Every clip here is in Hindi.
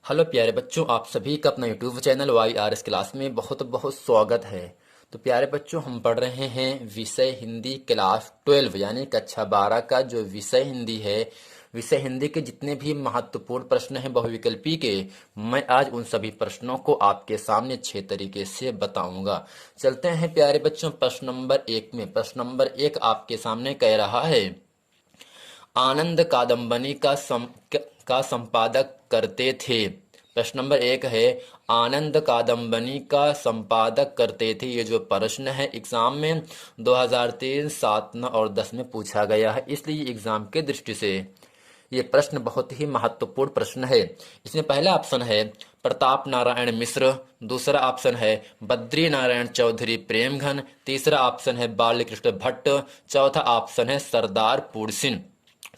हेलो प्यारे बच्चों, आप सभी का अपना YouTube channel Y R S class में बहुत बहुत स्वागत है। तो प्यारे बच्चों, हम पढ़ रहे हैं विषय हिंदी क्लास 12 यानी कक्षा 12 का जो विषय हिंदी है। विषय हिंदी के जितने भी महत्वपूर्ण प्रश्न हैं बहुविकल्पी के, मैं आज उन सभी प्रश्नों को आपके सामने 6 तरीके से बताऊंगा। चलते हैं प्यारे बच्चों प्रश्न नंबर 1 में। प्रश्न नंबर 1 आपके सामने कह रहा है, आनंद कादम्बनी का संपादक करते थे। प्रश्न नंबर 1 है, आनंद कादम्बनी का संपादक करते थे। ये जो प्रश्न है एग्जाम में 2003, 7, 9 और 10 में पूछा गया है, इसलिए एग्जाम के दृष्टि से ये प्रश्न बहुत ही महत्वपूर्ण प्रश्न है। इसमें पहला ऑप्शन है प्रताप नारायण मिश्र, दूसरा ऑप्शन है बद्री नारायण चौधरी प्रेमघन, तीसरा ऑप्शन है बालकृष्ण भट्ट, चौथा ऑप्शन है सरदार पुरसिन।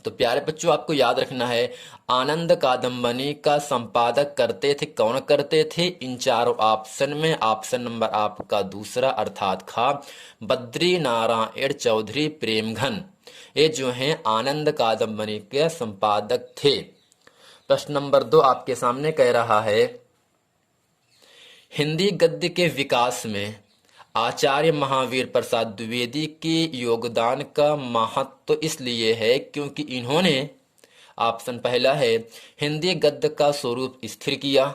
तो प्यारे बच्चों, आपको याद रखना है आनंद कादम्बनी का संपादक करते थे। कौन करते थे? इन चारों ऑप्शन में ऑप्शन नंबर आपका दूसरा अर्थात खा, बद्री नारायण चौधरी प्रेमघन, ये जो हैं आनंद कादम्बनी के संपादक थे। प्रश्न नंबर 2 आपके सामने कह रहा है, हिंदी गद्य के विकास में आचार्य महावीर प्रसाद द्विवेदी के योगदान का महत्व इसलिए है क्योंकि इन्होंने, ऑप्शन पहला है हिंदी गद्य का स्वरूप स्थिर किया,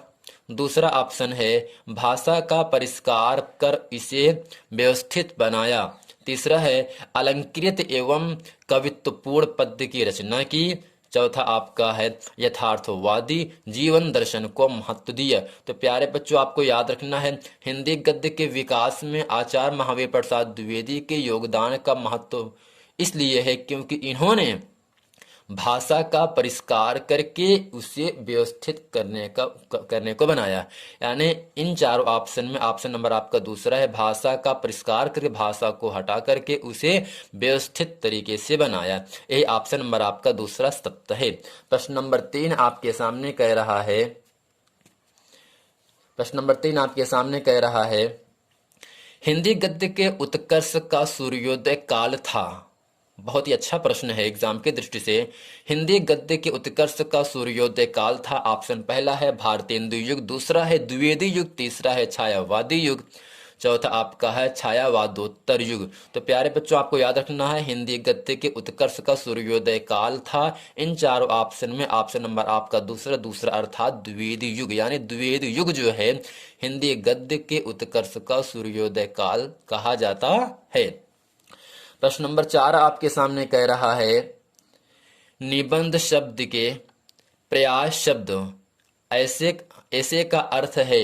दूसरा ऑप्शन है भाषा का परिष्कार कर इसे व्यवस्थित बनाया, तीसरा है अलंकृत एवं कवित्वपूर्ण पद्य की रचना की, चौथा आपका है यथार्थवादी जीवन दर्शन को महत्व दिया। तो प्यारे बच्चों, आपको याद रखना है हिंदी गद्य के विकास में आचार्य महावीर प्रसाद द्विवेदी के योगदान का महत्व इसलिए है क्योंकि इन्होंने भाषा का परिष्कार करके उसे व्यवस्थित करने को बनाया। यानी इन चारों ऑप्शन में ऑप्शन नंबर आपका दूसरा है भाषा का परिष्कार करके, भाषा को हटा करके उसे व्यवस्थित तरीके से बनाया। यही ऑप्शन नंबर आपका दूसरा सत्य है। प्रश्न नंबर 3 आपके सामने कह रहा है, प्रश्न नंबर 3 आपके सामने कह रहा है, हिंदी गद्य के उत्कर्ष का सूर्योदय काल था। बहुत ही अच्छा प्रश्न है एग्जाम की दृष्टि से। हिंदी गद्य के उत्कर्ष का सूर्योदय काल था। ऑप्शन पहला है भारतेंदु युग, दूसरा है द्विवेदी युग, तीसरा है छायावादी युग, चौथा आपका है छायावादोत्तर युग। तो प्यारे बच्चों, आपको याद रखना है हिंदी गद्य के उत्कर्ष का सूर्योदय काल था। इन चारों ऑप्शन में ऑप्शन नंबर आपका दूसरा अर्थात द्विवेदी युग, यानी द्विवेदी युग जो है हिंदी गद्य के उत्कर्ष का सूर्योदय काल कहा जाता है। प्रश्न नंबर 4 आपके सामने कह रहा है, निबंध शब्द के प्रयास शब्द ऐसे ऐसे का अर्थ है।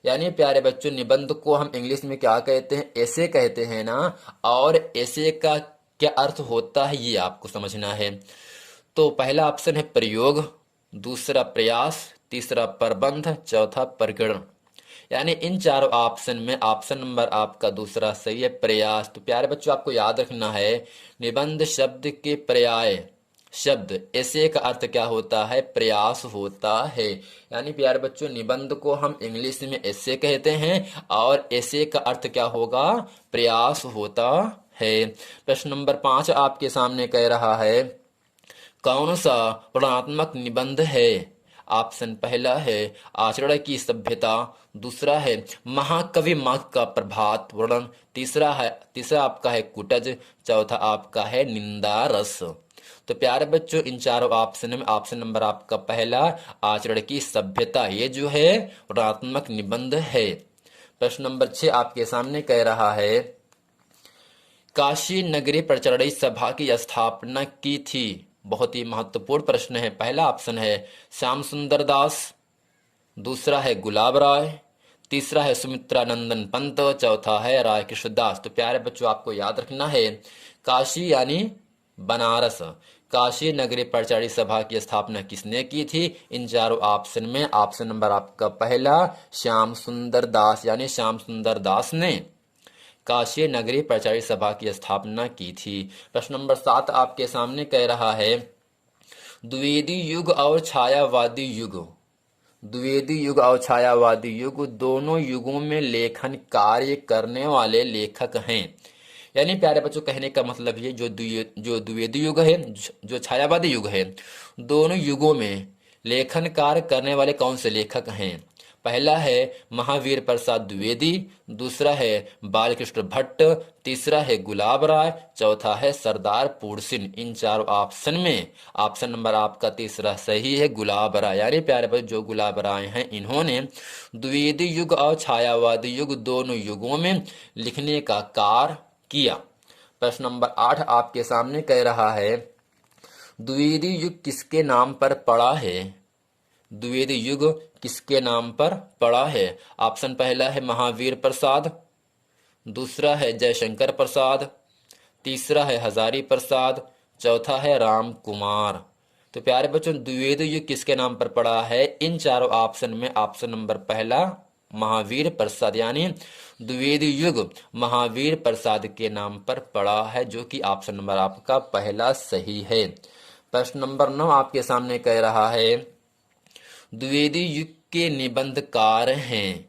यानी प्यारे बच्चों, निबंध को हम इंग्लिश में क्या कहते हैं? ऐसे कहते हैं ना। और ऐसे का क्या अर्थ होता है ये आपको समझना है। तो पहला ऑप्शन है प्रयोग, दूसरा प्रयास, तीसरा प्रबंध, चौथा प्रकरण। यानी इन चारों ऑप्शन में ऑप्शन नंबर आपका दूसरा सही है, प्रयास। तो प्यारे बच्चों, आपको याद रखना है निबंध शब्द के पर्याय शब्द ऐसे का अर्थ क्या होता है? प्रयास होता है। यानी प्यारे बच्चों, निबंध को हम इंग्लिश में ऐसे कहते हैं और ऐसे का अर्थ क्या होगा? प्रयास होता है। प्रश्न नंबर 5 आपके सामने कह रहा है, कौन सा वर्णनात्मक निबंध है? ऑप्शन पहला है आचरण की सभ्यता, दूसरा है महाकवि माघ का प्रभात वर्णन, तीसरा आपका है कुटज, चौथा आपका है निंदा रस। तो प्यारे बच्चों, इन चारों ऑप्शन में ऑप्शन नंबर आपका पहला आचरण की सभ्यता, ये जो है वर्णनात्मक निबंध है। प्रश्न नंबर 6 आपके सामने कह रहा है, काशी नगरी प्रचारणी सभा की स्थापना की थी। बहुत ही महत्वपूर्ण प्रश्न है। पहला ऑप्शन है श्याम सुंदर दास, दूसरा है गुलाब राय, तीसरा है सुमित्रा नंदन पंत, चौथा है राय कृष्णदास। तो प्यारे बच्चों, आपको याद रखना है काशी यानी बनारस, काशी नगरी प्रचारणी सभा की स्थापना किसने की थी? इन चारों ऑप्शन में ऑप्शन नंबर आपका पहला श्याम सुंदर दास, यानी श्याम सुंदर दास ने काशी नगरी प्रचारणी सभा की स्थापना की थी। प्रश्न नंबर 7 आपके सामने कह रहा है, द्विवेदी युग और छायावादी युग, द्विवेदी युग और छायावादी युग दोनों युगों में लेखन कार्य करने वाले लेखक हैं। यानी प्यारे बच्चों, कहने का मतलब ये जो द्विवेदी युग है, जो छायावादी युग है, दोनों युगों में लेखन कार्य करने वाले कौन से लेखक हैं? पहला है महावीर प्रसाद द्विवेदी, दूसरा है बालकृष्ण भट्ट, तीसरा है गुलाब राय, चौथा है सरदार पुरसिन। इन चारों ऑप्शन में ऑप्शन नंबर आपका तीसरा सही है, गुलाब राय। यानी प्यारे बच्चों, जो गुलाब राय हैं इन्होंने द्विवेदी युग और छायावादी युग दोनों युगों में लिखने का कार्य किया। प्रश्न नंबर 8 आपके सामने कह रहा है, द्विवेदी युग किसके नाम पर पड़ा है? द्विवेदी युग किसके नाम पर पड़ा है? ऑप्शन पहला है महावीर प्रसाद, दूसरा है जयशंकर प्रसाद, तीसरा है हजारी प्रसाद, चौथा है राम कुमार। तो प्यारे बच्चों, द्विवेदी युग किसके नाम पर पड़ा है? इन चारों ऑप्शन में ऑप्शन नंबर पहला महावीर प्रसाद, यानी द्विवेदी युग महावीर प्रसाद के नाम पर पड़ा है, जो कि ऑप्शन नंबर आपका पहला सही है। प्रश्न नंबर 9 आपके सामने कह रहा है, द्विवेदी युग के निबंधकार हैं।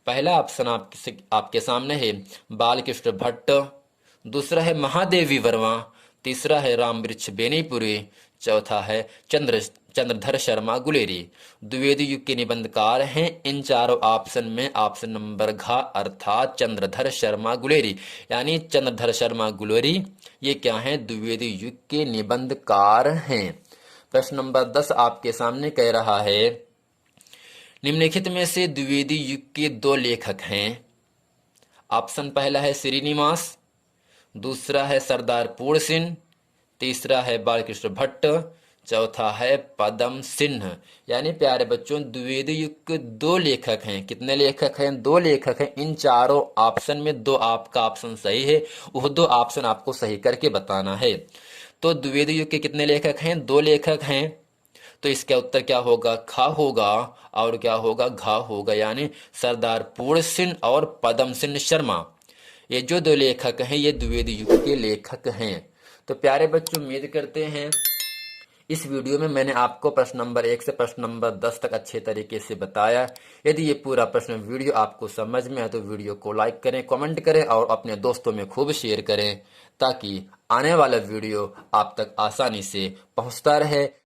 पहला ऑप्शन आपके सामने है बालकृष्ण भट्ट, दूसरा है महादेवी वर्मा, तीसरा है रामवृक्ष बेनीपुरी, चौथा है चंद्रधर शर्मा गुलेरी। द्विवेदी युग के निबंधकार हैं इन चारों ऑप्शन में ऑप्शन नंबर घ अर्थात चंद्रधर शर्मा गुलेरी, यानी चंद्रधर शर्मा गुलेरी ये क्या है? द्विवेदी युग के निबंधकार हैं। प्रश्न नंबर 10 आपके सामने कह रहा है, निम्नलिखित में से द्विवेदी युग के 2 लेखक हैं। ऑप्शन पहला है श्रीनिवास, दूसरा है सरदार पुरसिन, तीसरा है बालकृष्ण भट्ट, चौथा है पदम सिंह। यानी प्यारे बच्चों, द्विवेदी युग के 2 लेखक हैं। कितने लेखक हैं? 2 लेखक हैं। इन चारों ऑप्शन में 2 आपका ऑप्शन सही है, वो 2 ऑप्शन आपको सही करके बताना है। तो द्विवेदी युग के कितने लेखक हैं? 2 लेखक हैं। तो इसका उत्तर क्या होगा? ख होगा और क्या होगा? घ होगा, यानी सरदार पुरसिन और पदम सिंह शर्मा, ये जो 2 लेखक हैं ये द्विवेदी युग के लेखक हैं। तो प्यारे बच्चों, उम्मीद करते हैं इस वीडियो में मैंने आपको प्रश्न नंबर 1 से प्रश्न नंबर 10 तक अच्छे तरीके से बताया। यदि ये पूरा प्रश्न वीडियो आपको समझ में आए तो वीडियो को लाइक करें, कमेंट करें और अपने दोस्तों में खूब शेयर करें, ताकि आने वाला वीडियो आप तक आसानी से पहुंचता रहे।